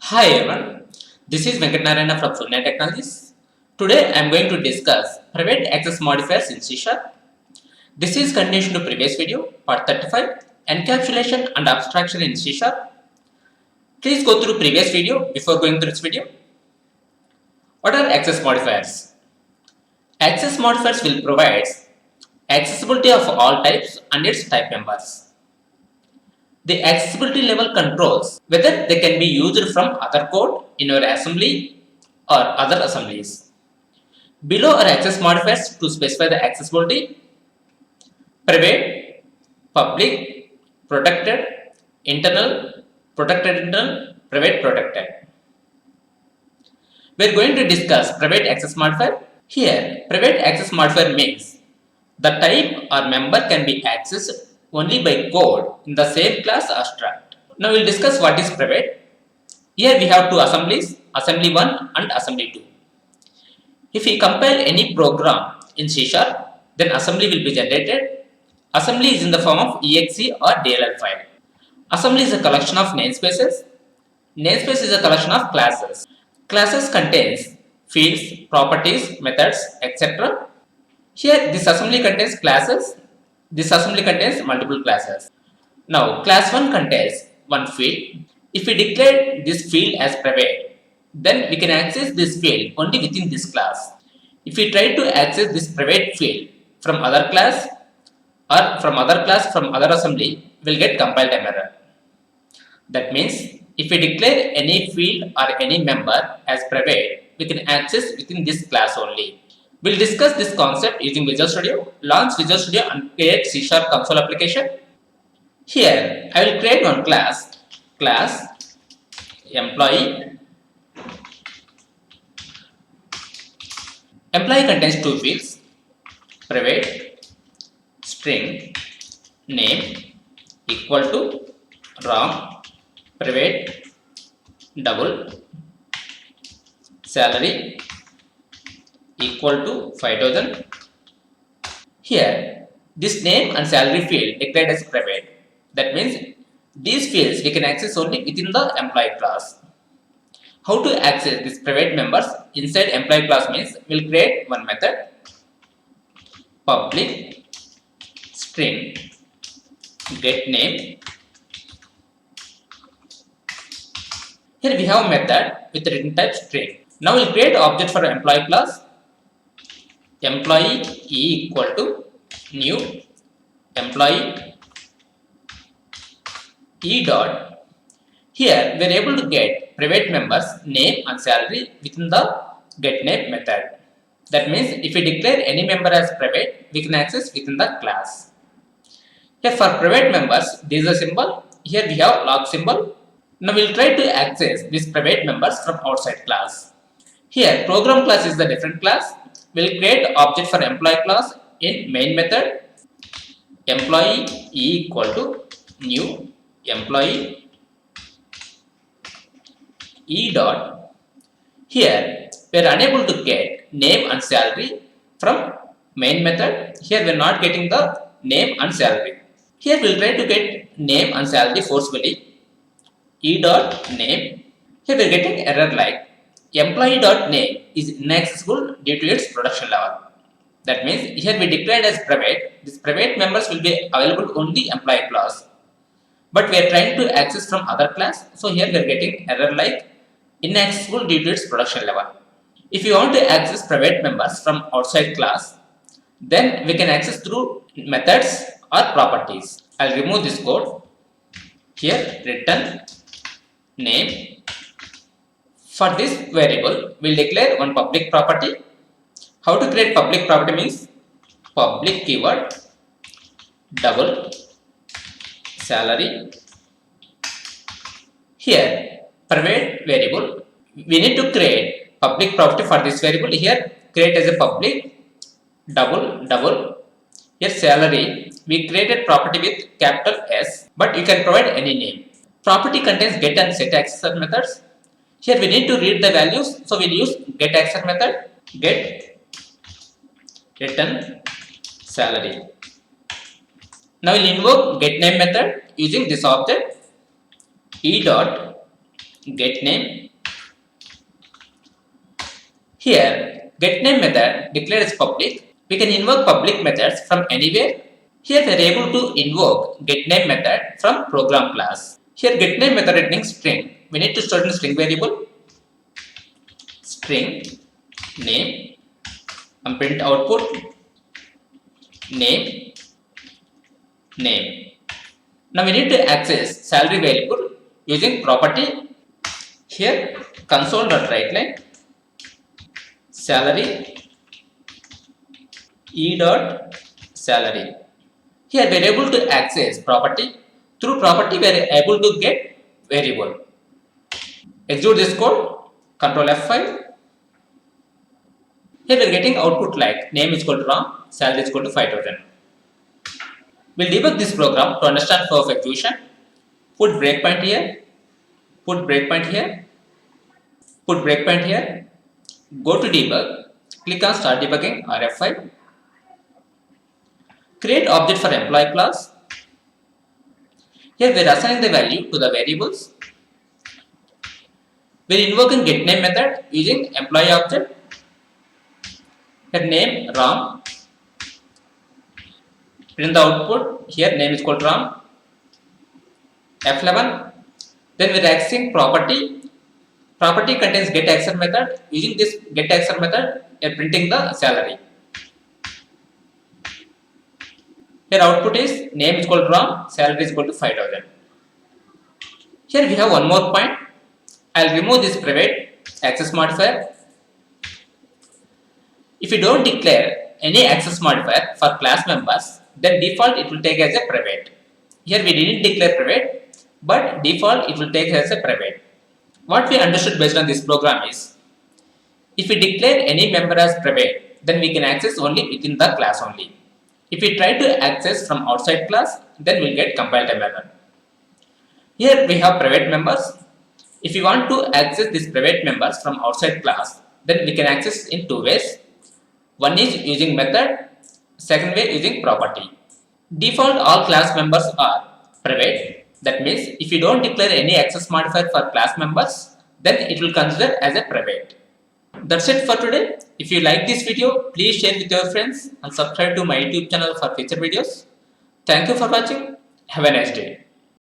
Hi everyone, this is Venkatnarayana from Surya Technologies. Today I am going to discuss private access modifiers in C#. This is continuation to previous video, part 35, encapsulation and abstraction in C#. Please go through previous video before going through this video. What are access modifiers? Access modifiers will provide accessibility of all types and its type members. The accessibility level controls whether they can be used from other code in your assembly or other assemblies. Below are access modifiers to specify the accessibility: private, public, protected, internal, private protected. We are going to discuss private access modifier. Here, private access modifier means the type or member can be accessed only by code in the same class or struct. Now we will discuss what is private. Here we have two assemblies, assembly 1 and assembly 2. If we compile any program in C#, then assembly will be generated. Assembly is in the form of exe or DLL file. Assembly is a collection of namespaces. Namespace is a collection of classes. Classes contains fields, properties, methods, etc. Here this assembly contains classes. This assembly contains multiple classes. Now class 1 contains one field. If we declare this field as private, then we can access this field only within this class. If we try to access this private field from other class or from other assembly, we will get compiled error. That means if we declare any field or any member as private, we can access within this class only. We will discuss this concept using Visual Studio. Launch Visual Studio and create C# console application. Here I will create one class employee. Employee contains two fields, private string name equal to rom private double salary equal to 5000. Here this name and salary field declared as private. That means these fields we can access only within the employee class. How to access these private members inside employee class means we will create one method, public string get name. Here we have a method with return type string. Now we will create object for employee class. Employee equal to new employee e dot. Here we are able to get private members name and salary within the getName method. That means if we declare any member as private, we can access within the class. Here for private members, this is a symbol. Here we have log symbol. Now we will try to access these private members from outside class. Here program class is the different class. We will create object for employee class in main method. Employee equal to new employee e dot. Here we are unable to get name and salary from main method. Here we are not getting the name and salary. Here we will try to get name and salary forcefully. E dot name. Here we are getting error like employee dot name is inaccessible due to its production level. That means here we declared as private. These private members will be available only employee class. But we are trying to access from other class. So here we are getting error like inaccessible due to its production level. If you want to access private members from outside class, then we can access through methods or properties. I'll remove this code. Here return name. For this variable, we'll declare one public property. How to create public property means public keyword double salary. Here private variable, we need to create public property for this variable. Here create as a public double. Here salary, we created property with capital S, but you can provide any name. Property contains get and set accessor methods. Here we need to read the values, so we'll use get accessor method. Get return salary. Now we'll invoke getName method using this object e dot get name. Here, get name method declared as public. We can invoke public methods from anywhere. Here we are able to invoke get name method from program class. Here get name method returning string. We need to store in string variable string name and print output name name. Now we need to access salary variable using property. Here console.writeLine salary e.salary. Here we are able to access property. Through property we are able to get variable. Execute this code, Control F5. Here we are getting output like name is equal to Ram, salary is equal to 5000. We'll debug this program to understand flow of execution. Put breakpoint here, put breakpoint here, put breakpoint here. Go to debug, click on start debugging or F5. Create object for employee class. Here we are assigning the value to the variables. We are invoking getName method using employee object. Here name Ram. Print the output. Here name is equal to Ram. F11. Then we are accessing property. Property contains getAccessor method. Using this getAccessor method, we are printing the salary. Here output is name is equal to Ram, salary is equal to 5000. Here we have one more point. I will remove this private access modifier. If you don't declare any access modifier for class members, then default it will take as a private. Here we didn't declare private, but default it will take as a private. What we understood based on this program is, if we declare any member as private, then we can access only within the class only. If we try to access from outside class, then we'll get compile time error. Here we have private members. If we want to access these private members from outside class, then we can access in two ways. One is using method, second way using property. Default all class members are private. That means if you don't declare any access modifier for class members, then it will consider as a private. That's it for today. If you like this video, please share with your friends and subscribe to my YouTube channel for future videos. Thank you for watching. Have a nice day.